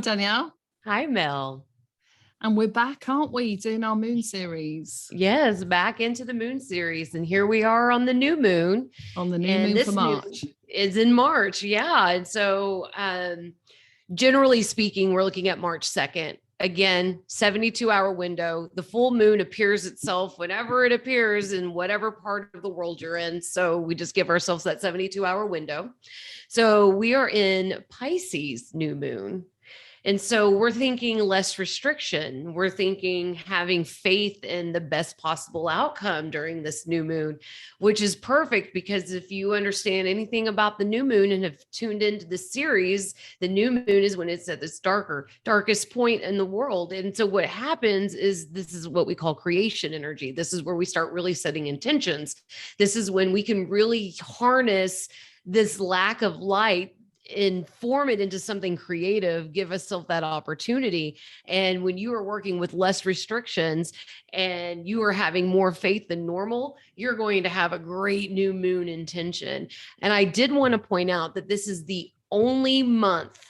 Danielle. Hi, Mel. And we're back, aren't we, doing our moon series Yes, back into the moon series. And here we are on the new moon. on the new And moon for this new March. is in March. Yeah. And so, generally speaking, we're looking at March 2nd. Again, 72-hour window. The full moon appears itself whenever it appears in whatever part of the world you're in. So we just give ourselves that 72-hour window. So we are in Pisces new moon. And so we're thinking less restriction. We're thinking having faith in the best possible outcome during this new moon, which is perfect because if you understand anything about the new moon and have tuned into the series, the new moon is when it's at its darkest point in the world. And so what happens is this is what we call creation energy. This is where we start really setting intentions. This is when we can really harness this lack of light and form it into something creative, give ourselves that opportunity. And when you are working with less restrictions and you are having more faith than normal, you're going to have a great new moon intention. And I did want to point out that this is the only month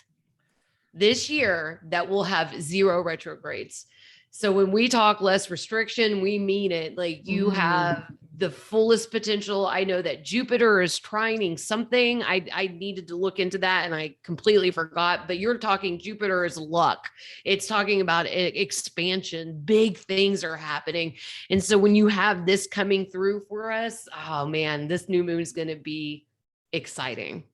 this year that will have 0 retrogrades. So when we talk less restriction, we mean it. Like you have the fullest potential. I know that Jupiter is trining something. I needed to look into that and I completely forgot, but you're talking Jupiter is luck. It's talking about expansion. Big things are happening. And so when you have this coming through for us, oh man, this new moon is going to be exciting.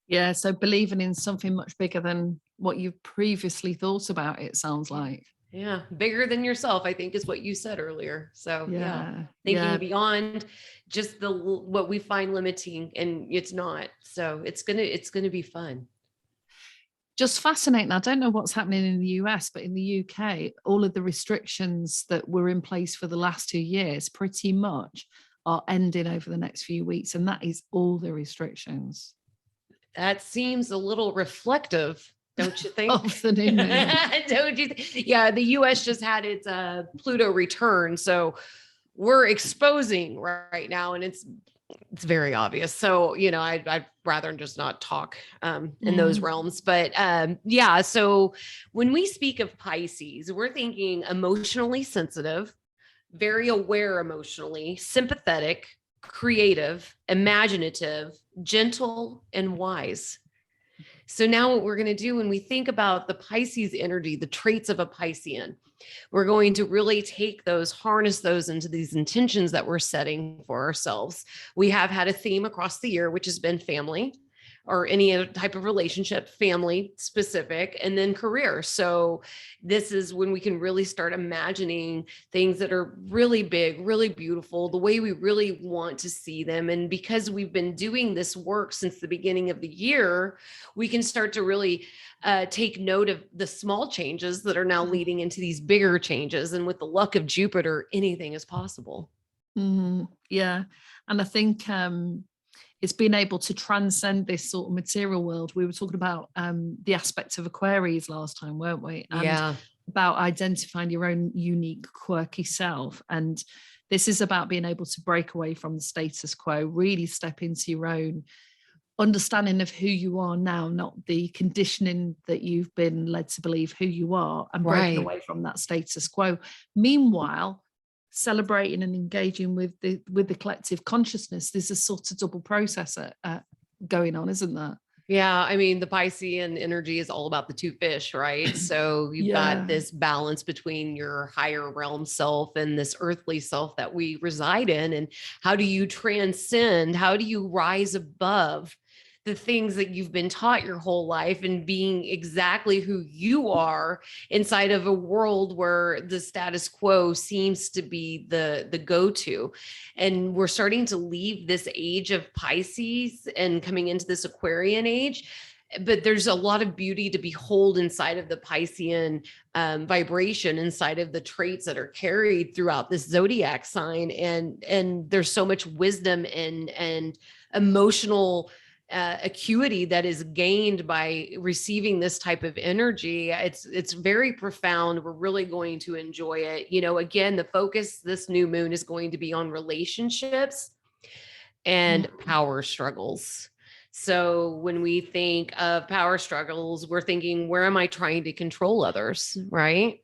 Yeah, so believing in something much bigger than what you've previously thought about, it sounds like. Yeah, bigger than yourself, I think is what you said earlier. So yeah, thinking beyond just the what we find limiting, and it's not. So it's gonna be fun. Just fascinating. I don't know what's happening in the US, but in the UK, all of the restrictions that were in place for the last 2 years pretty much are ending over the next few weeks. And that is all the restrictions. That seems a little reflective, don't you think? Of the new moon. Don't you yeah, the US just had its Pluto return. So we're exposing right now, and it's very obvious. So, I'd rather just not talk in those realms. But yeah, so when we speak of Pisces, we're thinking emotionally sensitive, very aware emotionally, sympathetic, creative, imaginative, gentle, and wise. So now what we're going to do when we think about the Pisces energy, the traits of a Piscean, we're going to really take those, harness those into these intentions that we're setting for ourselves. We have had a theme across the year, which has been family or any other type of relationship, family specific, and then career. So this is when we can really start imagining things that are really big, really beautiful, the way we really want to see them. And because we've been doing this work since the beginning of the year, we can start to really take note of the small changes that are now leading into these bigger changes. And with the luck of Jupiter, anything is possible. Yeah. And I think it's been able to transcend this sort of material world. We were talking about the aspects of Aquarius last time, weren't we? And about identifying your own unique, quirky self. And this is about being able to break away from the status quo, really step into your own understanding of who you are now, not the conditioning that you've been led to believe who you are, and breaking away from that status quo. Meanwhile, celebrating and engaging with the collective consciousness. There's a sort of double process going on, isn't there? Yeah, I mean, the Piscean energy is all about the two fish, right? So you've got this balance between your higher realm self and this earthly self that we reside in. And how do you transcend? How do you rise above the things that you've been taught your whole life and being exactly who you are inside of a world where the status quo seems to be the go-to? And we're starting to leave this age of Pisces and coming into this Aquarian age. But there's a lot of beauty to behold inside of the Piscean vibration, inside of the traits that are carried throughout this zodiac sign. And there's so much wisdom and emotional acuity that is gained by receiving this type of energy. It's very profound. We're really going to enjoy it. Again, the focus this new moon is going to be on relationships and power struggles. So when we think of power struggles, we're thinking, where am I trying to control others? Right.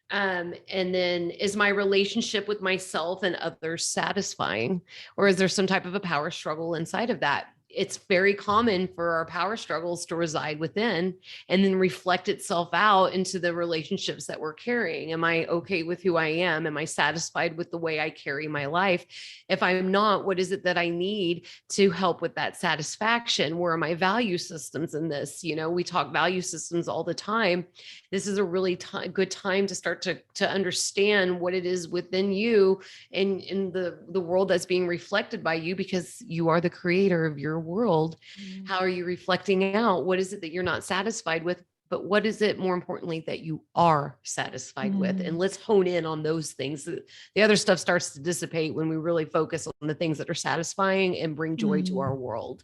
And then is my relationship with myself and others satisfying? Or is there some type of a power struggle inside of that? It's very common for our power struggles to reside within and then reflect itself out into the relationships that we're carrying. Am I okay with who I am? Am I satisfied with the way I carry my life? If I'm not, what is it that I need to help with that satisfaction? Where are my value systems in this? You know, we talk value systems all the time. This is a really good time to start to understand what it is within you and in the world that's being reflected by you, because you are the creator of your world. How are you reflecting out? What is it that you're not satisfied with? But what is it, more importantly, that you are satisfied with? And let's hone in on those things. The other stuff starts to dissipate when we really focus on the things that are satisfying and bring joy to our world.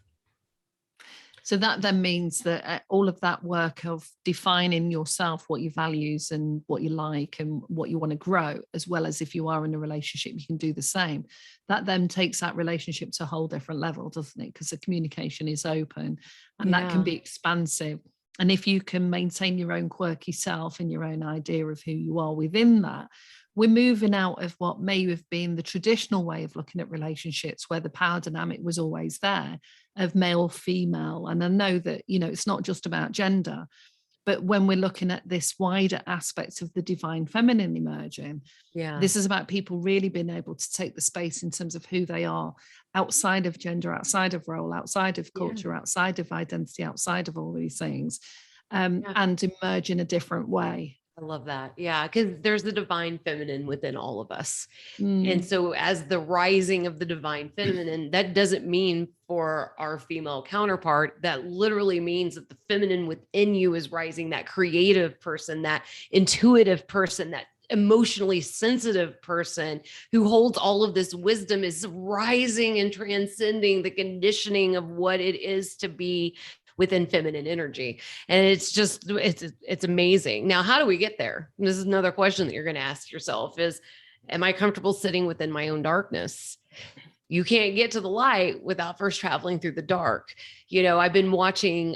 So that then means that all of that work of defining yourself, what your values and what you like and what you want to grow, as well as if you are in a relationship, you can do the same. That then takes that relationship to a whole different level, doesn't it? Because the communication is open and that can be expansive. And if you can maintain your own quirky self and your own idea of who you are within that, we're moving out of what may have been the traditional way of looking at relationships, where the power dynamic was always there of male, female. And I know that, you know, it's not just about gender, but when we're looking at this wider aspect of the divine feminine emerging, this is about people really being able to take the space in terms of who they are outside of gender, outside of role, outside of culture, outside of identity, outside of all these things, and emerge in a different way. I love that. Yeah. Because there's the divine feminine within all of us. And so as the rising of the divine feminine, that doesn't mean for our female counterpart, that literally means that the feminine within you is rising, that creative person, that intuitive person, that emotionally sensitive person who holds all of this wisdom is rising and transcending the conditioning of what it is to be within feminine energy. And it's just, it's amazing. Now, how do we get there? And this is another question that you're going to ask yourself is, am I comfortable sitting within my own darkness? You can't get to the light without first traveling through the dark. You know, I've been watching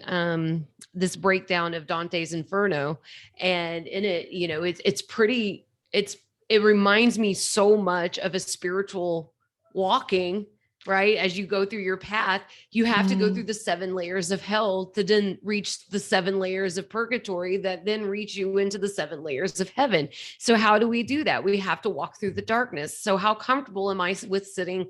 this breakdown of Dante's Inferno, and in it, you know, it reminds me so much of a spiritual walking. Right? As you go through your path, you have to go through the 7 layers of hell to then reach the 7 layers of purgatory that then reach you into the 7 layers of heaven. So how do we do that? We have to walk through the darkness. So how comfortable am I with sitting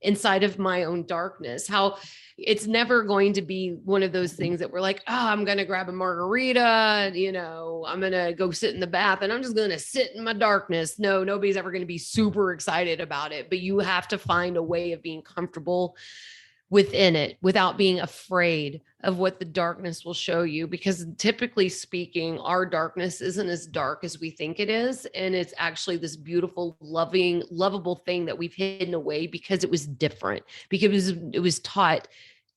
inside of my own darkness? How it's never going to be one of those things that we're like, oh, I'm going to grab a margarita, you know, I'm going to go sit in the bath and I'm just going to sit in my darkness. No, nobody's ever going to be super excited about it, but you have to find a way of being comfortable within it without being afraid of what the darkness will show you, because typically speaking, our darkness isn't as dark as we think it is. And it's actually this beautiful, loving, lovable thing that we've hidden away because it was different, because it was taught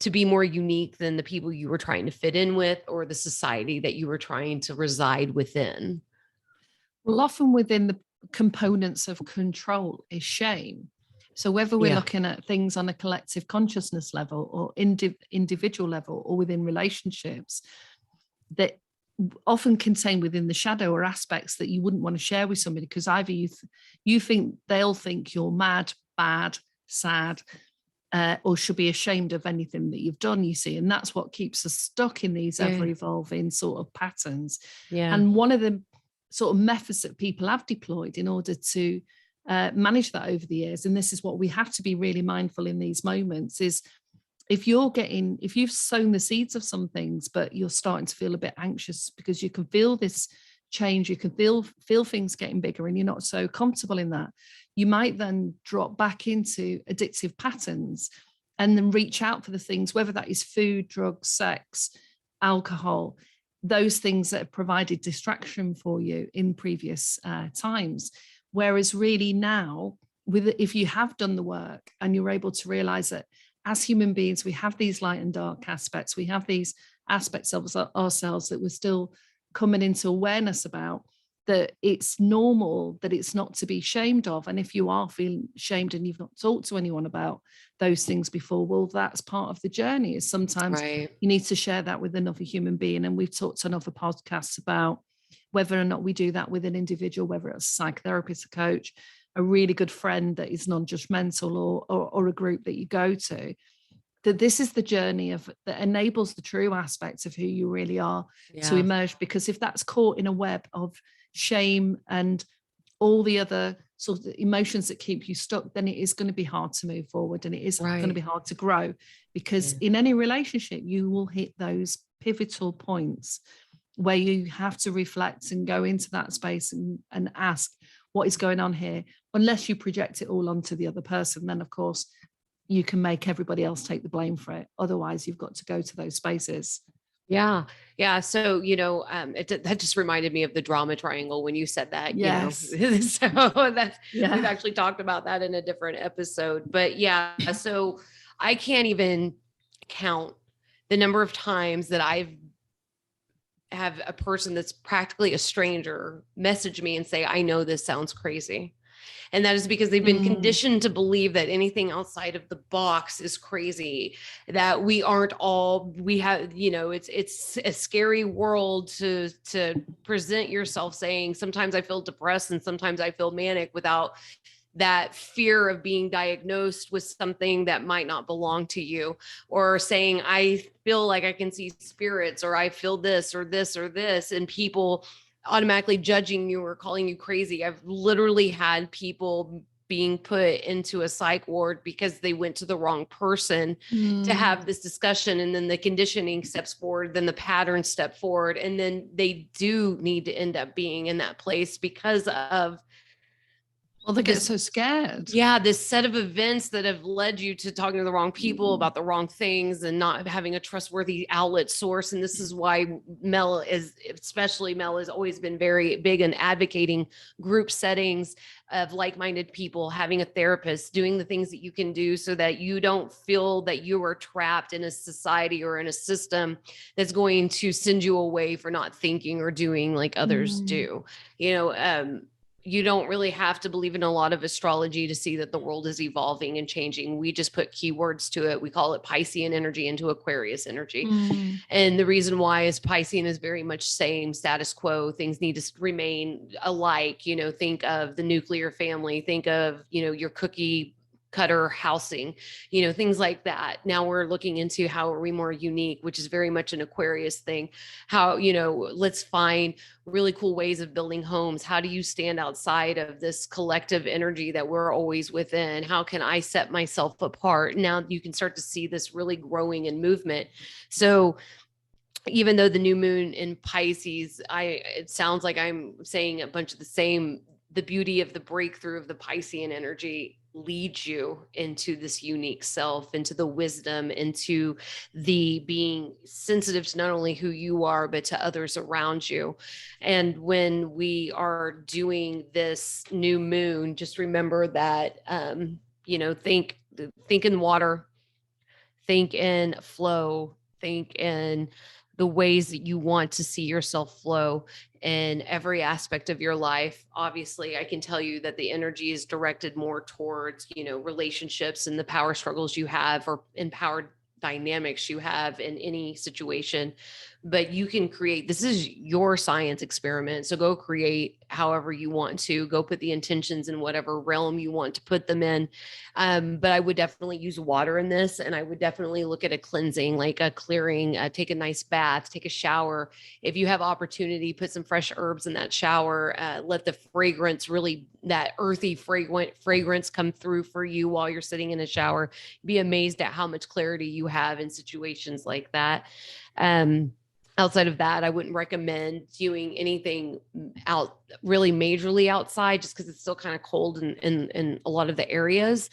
to be more unique than the people you were trying to fit in with or the society that you were trying to reside within. Well, often within the components of control is shame. So whether we're looking at things on a collective consciousness level or individual level or within relationships, that often contain within the shadow or aspects that you wouldn't want to share with somebody, because either you think they'll think you're mad, bad, sad, or should be ashamed of anything that you've done, you see. And that's what keeps us stuck in these ever-evolving sort of patterns. And one of the sort of methods that people have deployed in order to manage that over the years, and this is what we have to be really mindful in these moments, is if you've sown the seeds of some things, but you're starting to feel a bit anxious because you can feel this change, you can feel things getting bigger and you're not so comfortable in that, you might then drop back into addictive patterns and then reach out for the things, whether that is food, drugs, sex, alcohol, those things that have provided distraction for you in previous times. Whereas really now, if you have done the work and you're able to realize that as human beings, we have these light and dark aspects, we have these aspects of ourselves that we're still coming into awareness about, that it's normal, that it's not to be shamed of. And if you are feeling shamed and you've not talked to anyone about those things before, well, that's part of the journey. Is sometimes you need to share that with another human being. And we've talked on other podcasts about whether or not we do that with an individual, whether it's a psychotherapist, a coach, a really good friend that is non-judgmental, or a group that you go to. That this is the journey that enables the true aspects of who you really are to emerge. Because if that's caught in a web of shame and all the other sort of emotions that keep you stuck, then it is going to be hard to move forward, and it is going to be hard to grow. Because in any relationship, you will hit those pivotal points where you have to reflect and go into that space and ask, what is going on here? Unless you project it all onto the other person, then of course you can make everybody else take the blame for it. Otherwise, you've got to go to those spaces. Yeah. Yeah. So, that just reminded me of the drama triangle when you said that, Yes. So that's, we've actually talked about that in a different episode, but yeah. So I can't even count the number of times that I've have a person that's practically a stranger message me and say, I know this sounds crazy. And that is because they've been conditioned to believe that anything outside of the box is crazy, that we aren't all, we have, it's a scary world to present yourself saying, sometimes I feel depressed and sometimes I feel manic, without that fear of being diagnosed with something that might not belong to you, or saying, I feel like I can see spirits, or I feel this or this or this, and people automatically judging you or calling you crazy. I've literally had people being put into a psych ward because they went to the wrong person to have this discussion. And then the conditioning steps forward, then the patterns step forward. And then they do need to end up being in that place because of, well, they get so scared. Yeah. This set of events that have led you to talking to the wrong people about the wrong things and not having a trustworthy outlet source. And this is why Mel has always been very big in advocating group settings of like-minded people, having a therapist, doing the things that you can do so that you don't feel that you are trapped in a society or in a system that's going to send you away for not thinking or doing like others do. You don't really have to believe in a lot of astrology to see that the world is evolving and changing. We just put keywords to it. We call it Pisces Energy into Aquarius Energy. And the reason why is Pisces is very much same status quo. Things need to remain alike. Think of the nuclear family, think of, your cookie cutter housing, things like that. Now we're looking into how are we more unique, which is very much an Aquarius thing. How, let's find really cool ways of building homes. How do you stand outside of this collective energy that we're always within? How can I set myself apart? Now you can start to see this really growing in movement. So even though the new moon in Pisces, it sounds like I'm saying a bunch of the same, the beauty of the breakthrough of the Piscean energy leads you into this unique self, into the wisdom, into the being sensitive to not only who you are, but to others around you. And when we are doing this new moon, just remember that, think in water, think in flow, think in the ways that you want to see yourself flow in every aspect of your life. Obviously, I can tell you that the energy is directed more towards, relationships and the power struggles you have, or empowered dynamics you have in any situation. But you can create, this is your science experiment. So go create however you want to, go put the intentions in whatever realm you want to put them in. But I would definitely use water in this. And I would definitely look at a cleansing, like a clearing, take a nice bath, take a shower. If you have opportunity, put some fresh herbs in that shower, let the fragrance, really that earthy fragrance come through for you while you're sitting in a shower. Be amazed at how much clarity you have in situations like that. Outside of that, I wouldn't recommend doing anything out really majorly outside, just because it's still kind of cold in a lot of the areas.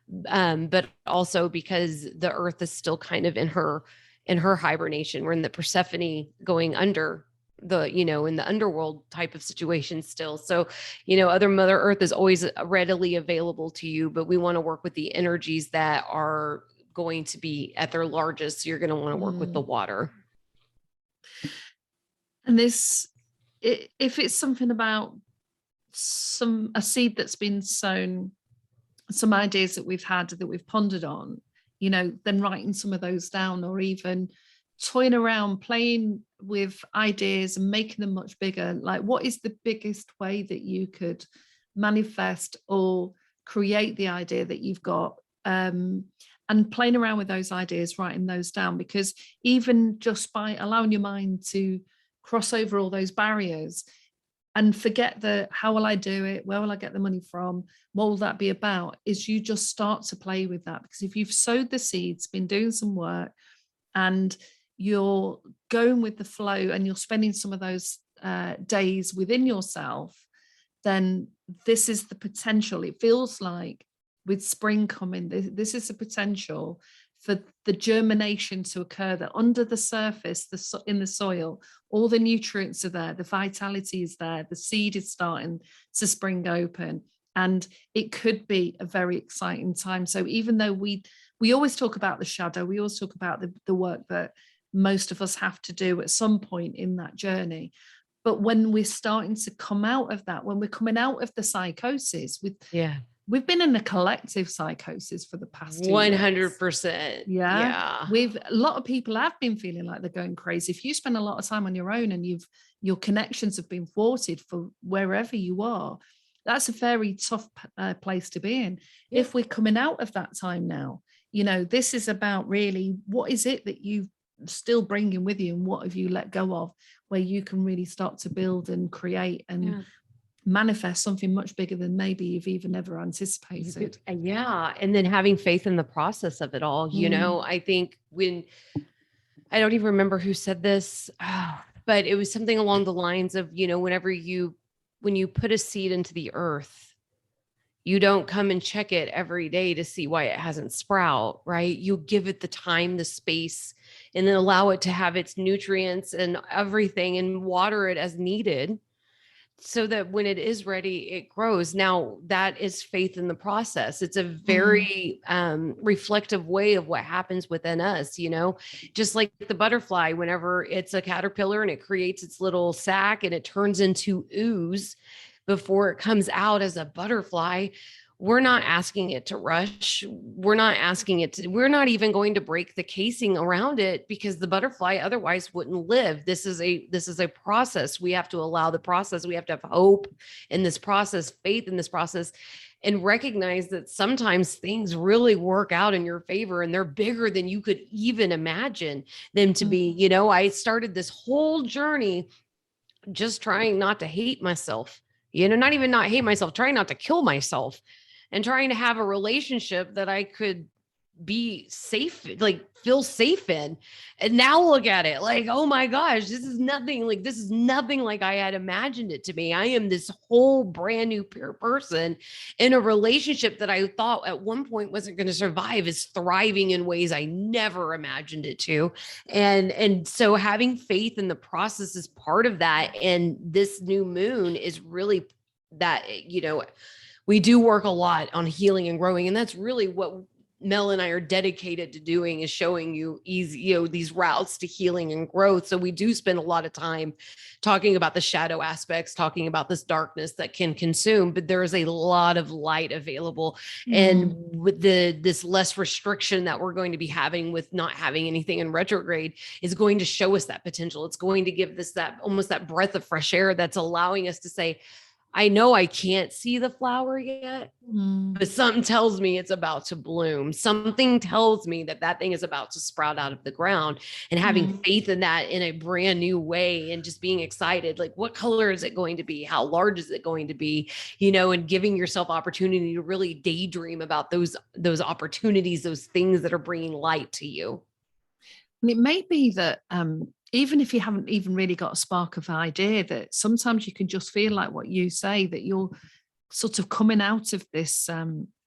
But also because the earth is still kind of in her hibernation. We're in the Persephone going under in the underworld type of situation still. So, other Mother Earth is always readily available to you, but we want to work with the energies that are going to be at their largest. So you're going to want to work with the water. And this if it's something about a seed that's been sown, some ideas that we've had that we've pondered on, then writing some of those down, or even toying around, playing with ideas and making them much bigger. Like, what is the biggest way that you could manifest or create the idea that you've got? And playing around with those ideas, writing those down, because even just by allowing your mind to cross over all those barriers and forget how will I do it? Where will I get the money from? What will that be about? Is you just start to play with that. Because if you've sowed the seeds, been doing some work, and you're going with the flow, and you're spending some of those days within yourself, then this is the potential. It feels like with spring coming, this is the potential for the germination to occur, that under the surface, in the soil, all the nutrients are there, the vitality is there, the seed is starting to spring open, and it could be a very exciting time. So even though we always talk about the shadow, we always talk about the work that most of us have to do at some point in that journey. But when we're starting to come out of that, when we're coming out of the psychosis, we've been in a collective psychosis for the past 2 years. 100%. Yeah. A lot of people have been feeling like they're going crazy. If you spend a lot of time on your own and your connections have been thwarted for wherever you are, that's a very tough place to be in. Yeah. If we're coming out of that time now, this is about really, what is it that you still bringing with you, and what have you let go of, where you can really start to build and create and manifest something much bigger than maybe you've even ever anticipated. Yeah. And then having faith in the process of it all. I think I don't even remember who said this, but it was something along the lines of, when you put a seed into the earth, you don't come and check it every day to see why it hasn't sprout, right? You give it the time, the space, and then allow it to have its nutrients and everything, and water it as needed, so that when it is ready, it grows. Now, that is faith in the process. It's a very reflective way of what happens within us, just like the butterfly, whenever it's a caterpillar and it creates its little sac and it turns into ooze before it comes out as a butterfly. We're not asking it to rush. We're not even going to break the casing around it, because the butterfly otherwise wouldn't live. This is a process. We have to allow the process. We have to have hope in this process, faith in this process, and recognize that sometimes things really work out in your favor, and they're bigger than you could even imagine them to be. I started this whole journey just trying not to hate myself, not even not hate myself, trying not to kill myself, and trying to have a relationship that I could be safe, like feel safe in. And now look at it, like, oh my gosh, this is nothing like I had imagined it to be. I am this whole brand new person in a relationship that I thought at one point wasn't going to survive, is thriving in ways I never imagined it to. And so having faith in the process is part of that. And this new moon is really that, we do work a lot on healing and growing. And that's really what Mel and I are dedicated to doing, is showing you these routes to healing and growth. So we do spend a lot of time talking about the shadow aspects, talking about this darkness that can consume, but there is a lot of light available. And with this less restriction that we're going to be having with not having anything in retrograde is going to show us that potential. It's going to give this almost that breath of fresh air that's allowing us to say, I know I can't see the flower yet, but something tells me it's about to bloom. Something tells me that thing is about to sprout out of the ground, and having faith in that in a brand new way, and just being excited. Like, what color is it going to be? How large is it going to be? And giving yourself opportunity to really daydream about those opportunities, those things that are bringing light to you. And it may be that, even if you haven't even really got a spark of idea, that sometimes you can just feel like what you say, that you're sort of coming out of this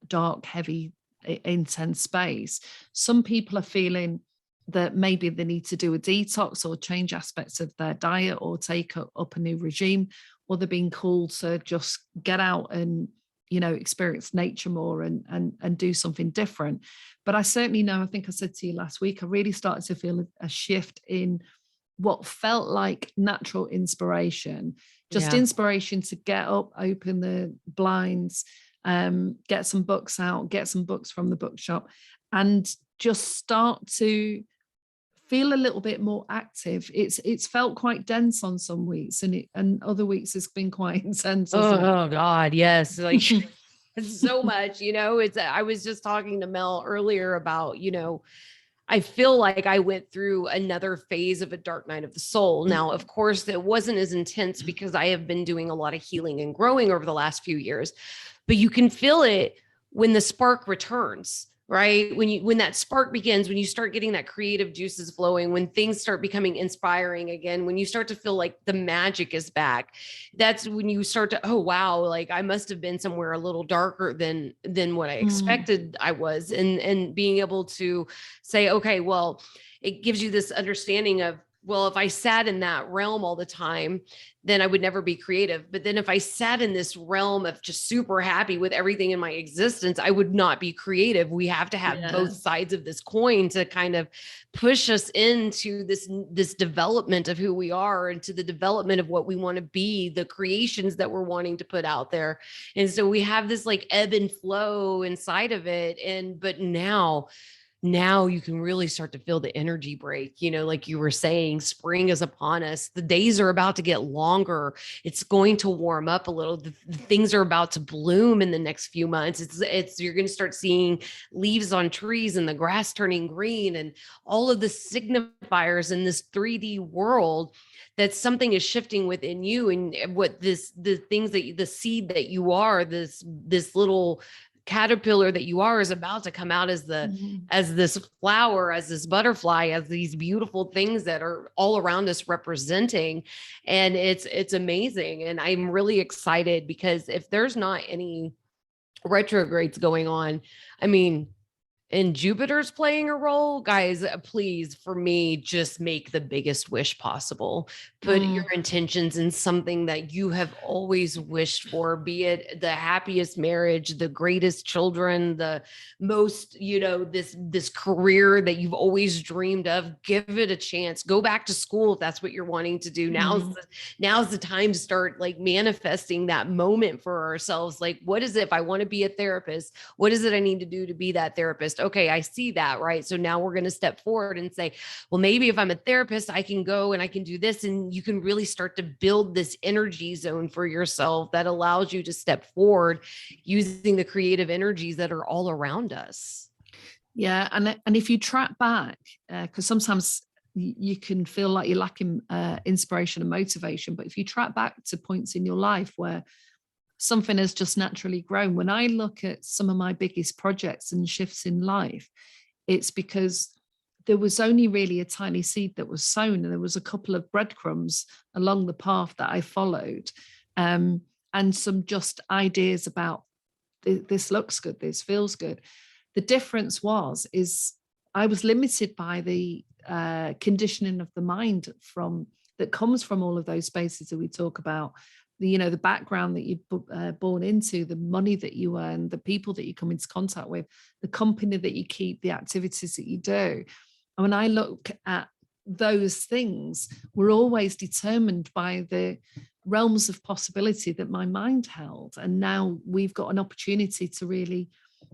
dark, heavy, intense space. Some people are feeling that maybe they need to do a detox or change aspects of their diet or take up a new regime, or they're being called to just get out and experience nature more and do something different. But I certainly know, I think I said to you last week, I really started to feel a shift in what felt like natural inspiration, just inspiration to get up, open the blinds, get some books out, get some books from the bookshop, and just start to feel a little bit more active. It's felt quite dense on some weeks, and other weeks it's been quite intense. Oh God, yes. Like so much, I was just talking to Mel earlier about, I feel like I went through another phase of a dark night of the soul. Now, of course, it wasn't as intense because I have been doing a lot of healing and growing over the last few years, but you can feel it when the spark returns, right? When that spark begins, when you start getting that creative juices flowing, when things start becoming inspiring again, when you start to feel like the magic is back, that's when you start to, oh, wow, like I must have been somewhere a little darker than what I expected I was. And being able to say, okay, well, it gives you this understanding of, well, if I sat in that realm all the time, then I would never be creative. But then if I sat in this realm of just super happy with everything in my existence, I would not be creative. We have to have both sides of this coin to kind of push us into this development of who we are and to the development of what we want to be, the creations that we're wanting to put out there. And so we have this like ebb and flow inside of it. But now you can really start to feel the energy break, like you were saying, spring is upon us. The days are about to get longer. It's going to warm up a little. The things are about to bloom in the next few months. You're going to start seeing leaves on trees and the grass turning green and all of the signifiers in this 3D world that something is shifting within you, and the seed that you are, this little caterpillar that you are is about to come out as this flower, as this butterfly, as these beautiful things that are all around us representing. And it's amazing. And I'm really excited because if there's not any retrogrades going on, I mean, and Jupiter's playing a role, guys, please, for me, just make the biggest wish possible. Put your intentions in something that you have always wished for, be it the happiest marriage, the greatest children, the most, this career that you've always dreamed of. Give it a chance. Go back to school if that's what you're wanting to do. Now's the time to start like manifesting that moment for ourselves. Like, what is it if I want to be a therapist? What is it I need to do to be that therapist? Okay, I see that, right? So now we're going to step forward and say, well, maybe if I'm a therapist, I can go and I can do this. And you can really start to build this energy zone for yourself that allows you to step forward using the creative energies that are all around us. Yeah. And if you track back, because sometimes you can feel like you're lacking inspiration and motivation, but if you track back to points in your life where something has just naturally grown. When I look at some of my biggest projects and shifts in life, it's because there was only really a tiny seed that was sown, and there was a couple of breadcrumbs along the path that I followed, and some just ideas about this looks good, this feels good. The difference is I was limited by the conditioning of the mind that comes from all of those spaces that we talk about. The background that you're born into, the money that you earn, the people that you come into contact with, the company that you keep, the activities that you do. And when I look at those things, we're always determined by the realms of possibility that my mind held. And now we've got an opportunity to really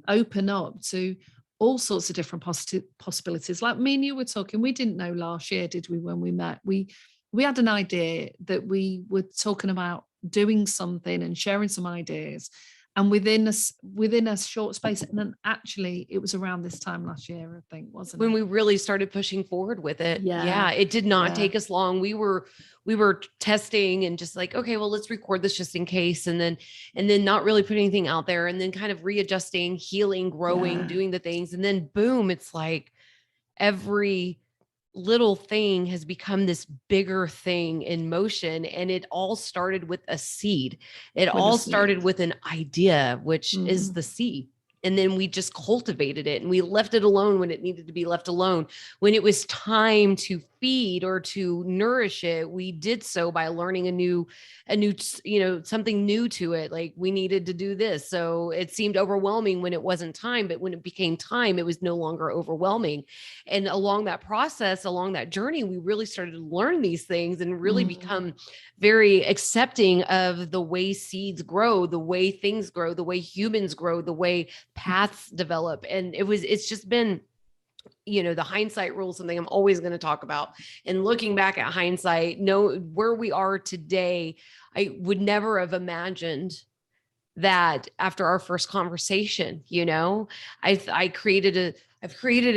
open up to all sorts of different possibilities. Like me and you were talking, we didn't know last year, did we, when we met? We had an idea that we were talking about doing something and sharing some ideas, and within a short space, and then actually it was around this time last year, I think, wasn't when it? we really started pushing forward with it. Yeah, it did not take us long. We were testing and just like, okay, well, let's record this just in case, and then not really put anything out there, and then kind of readjusting, healing, growing, doing the things, and then boom, it's like every little thing has become this bigger thing in motion. And it all started with a seed. It all started with an idea, which is the seed. And then we just cultivated it and we left it alone when it needed to be left alone. When it was time to feed or to nourish it, we did so by learning a new, something new to it. Like we needed to do this. So it seemed overwhelming when it wasn't time, but when it became time, it was no longer overwhelming. And along that process, along that journey, we really started to learn these things and really become very accepting of the way seeds grow, the way things grow, the way humans grow, the way paths develop. And it's just been, the hindsight rule, something I'm always going to talk about. And looking back at hindsight, where we are today, I would never have imagined that after our first conversation. I've created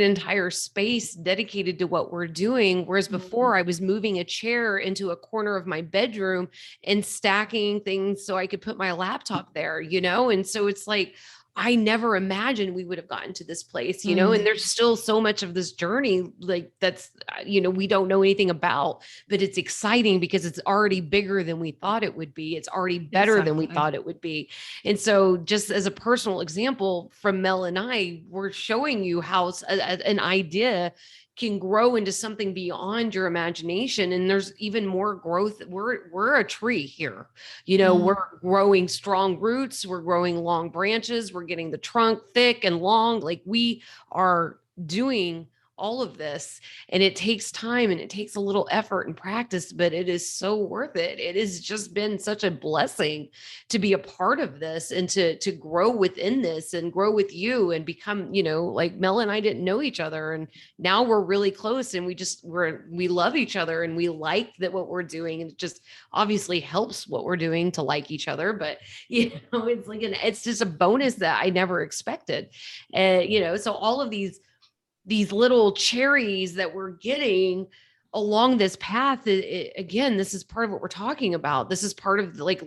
an entire space dedicated to what we're doing. Whereas before I was moving a chair into a corner of my bedroom and stacking things so I could put my laptop there, And so it's like, I never imagined we would have gotten to this place, and there's still so much of this journey, like that's, we don't know anything about, but it's exciting because it's already bigger than we thought it would be. It's already better than we thought it would be. And so just as a personal example from Mel and I, we're showing you how an idea can grow into something beyond your imagination. And there's even more growth. We're a tree here. We're growing strong roots. We're growing long branches. We're getting the trunk thick and long. Like we are doing all of this, and it takes time and it takes a little effort and practice, but it is so worth it. It has just been such a blessing to be a part of this and to grow within this and grow with you and become, like Mel and I didn't know each other, and now we're really close, and we love each other, and we like that what we're doing, and it just obviously helps what we're doing to like each other. But it's like it's just a bonus that I never expected. So all of these little cherries that we're getting along this path, again, this is part of what we're talking about. This is part of like,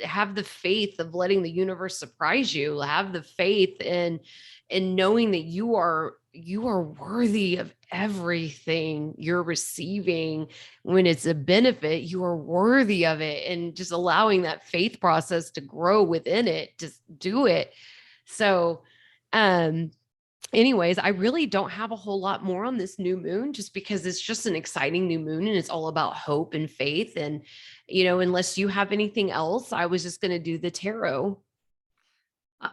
have the faith of letting the universe surprise you. Have the faith in knowing that you are worthy of everything you're receiving. When it's a benefit, you are worthy of it, and just allowing that faith process to grow within it. Just do it. So, anyways, I really don't have a whole lot more on this new moon, just because it's just an exciting new moon and it's all about hope and faith. And, unless you have anything else, I was just going to do the tarot.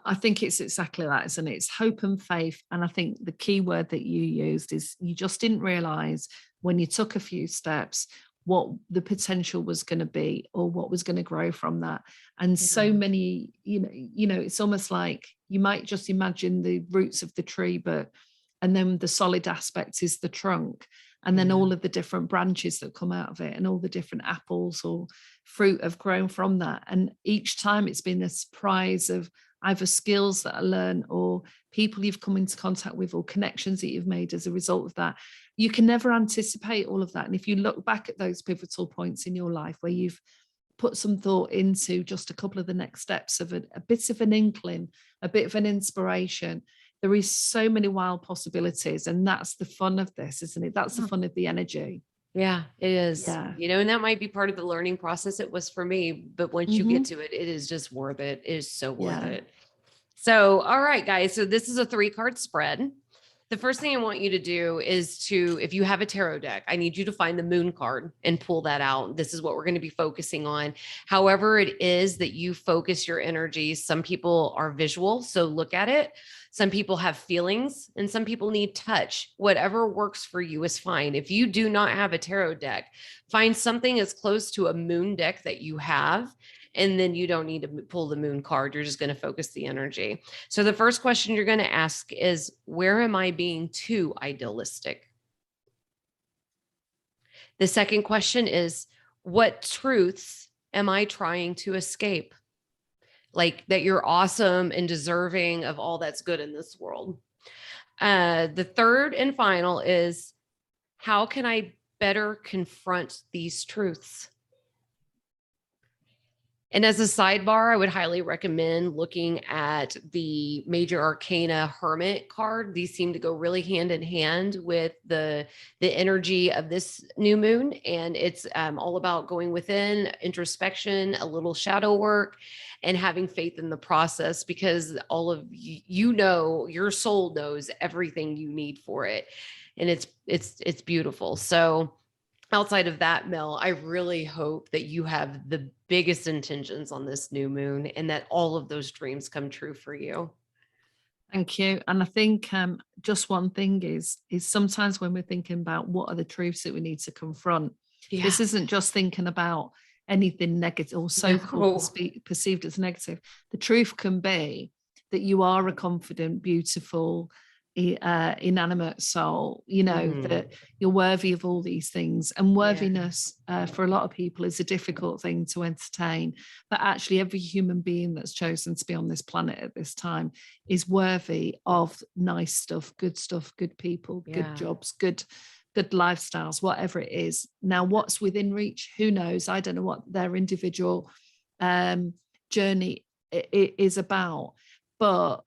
I think it's exactly that, isn't it? It's hope and faith. And I think the key word that you used is you just didn't realize when you took a few steps what the potential was going to be or what was going to grow from that. And so many, it's almost like you might just imagine the roots of the tree, and then the solid aspect is the trunk. And then all of the different branches that come out of it and all the different apples or fruit have grown from that. And each time it's been a surprise of either skills that I learned or people you've come into contact with or connections that you've made as a result of that. You can never anticipate all of that. And if you look back at those pivotal points in your life where you've put some thought into just a couple of the next steps of a bit of an inkling, a bit of an inspiration, there is so many wild possibilities. And that's the fun of this, isn't it? That's the fun of the energy. Yeah, it is. Yeah. And that might be part of the learning process. It was for me, but once you get to it, it is just worth it. It is so worth it. So, all right, guys. So this is a 3-card spread. The first thing I want you to do is if you have a tarot deck, I need you to find the moon card and pull that out. This is what we're going to be focusing on. However it is that you focus your energy. Some people are visual, so look at it. Some people have feelings, and some people need touch. Whatever works for you is fine. If you do not have a tarot deck, find something as close to a moon deck that you have, and then you don't need to pull the moon card. You're just going to focus the energy. So the first question you're going to ask is, where am I being too idealistic? The second question is, what truths am I trying to escape? Like that you're awesome and deserving of all that's good in this world. The third and final is, how can I better confront these truths? And as a sidebar, I would highly recommend looking at the Major Arcana Hermit card. These seem to go really hand in hand with the energy of this new moon. And it's all about going within, introspection, a little shadow work, and having faith in the process, because all of you know, your soul knows everything you need for it. And it's beautiful. So outside of that, Mel, I really hope that you have the biggest intentions on this new moon and that all of those dreams come true for you. Thank you. And I think just one thing is sometimes when we're thinking about what are the truths that we need to confront, this isn't just thinking about anything negative or so-called perceived as negative. The truth can be that you are a confident, beautiful, inanimate soul, you know, that you're worthy of all these things. And worthiness for a lot of people is a difficult thing to entertain, but actually every human being that's chosen to be on this planet at this time is worthy of nice stuff, good people, good jobs, good lifestyles, whatever it is. Now, what's within reach, who knows? I don't know what their individual journey is about, but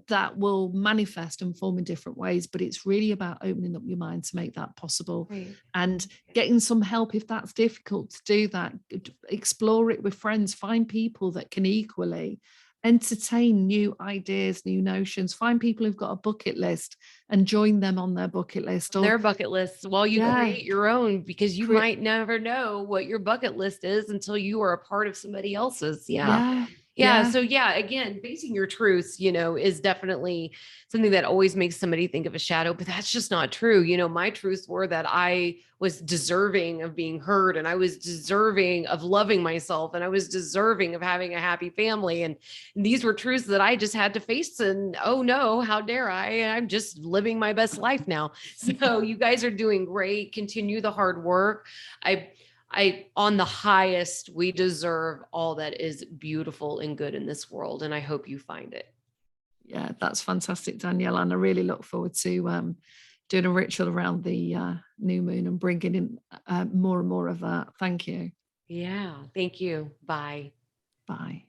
that will manifest and form in different ways. But it's really about opening up your mind to make that possible, and getting some help if that's difficult to do that. Explore it with friends, find people that can equally entertain new ideas, new notions, find people who've got a bucket list and join them on their bucket list, or their bucket lists while you create your own, because you might never know what your bucket list is until you are a part of somebody else's. So again, facing your truths, you know, is definitely something that always makes somebody think of a shadow, but that's just not true. You know, my truths were that I was deserving of being heard, and I was deserving of loving myself, and I was deserving of having a happy family. And these were truths that I just had to face. And oh no, how dare I? I'm just living my best life now. So you guys are doing great. Continue the hard work. On the highest, we deserve all that is beautiful and good in this world. And I hope you find it. Yeah, that's fantastic, Danielle. And I really look forward to doing a ritual around the new moon and bringing in more and more of that. Thank you. Yeah, thank you. Bye. Bye.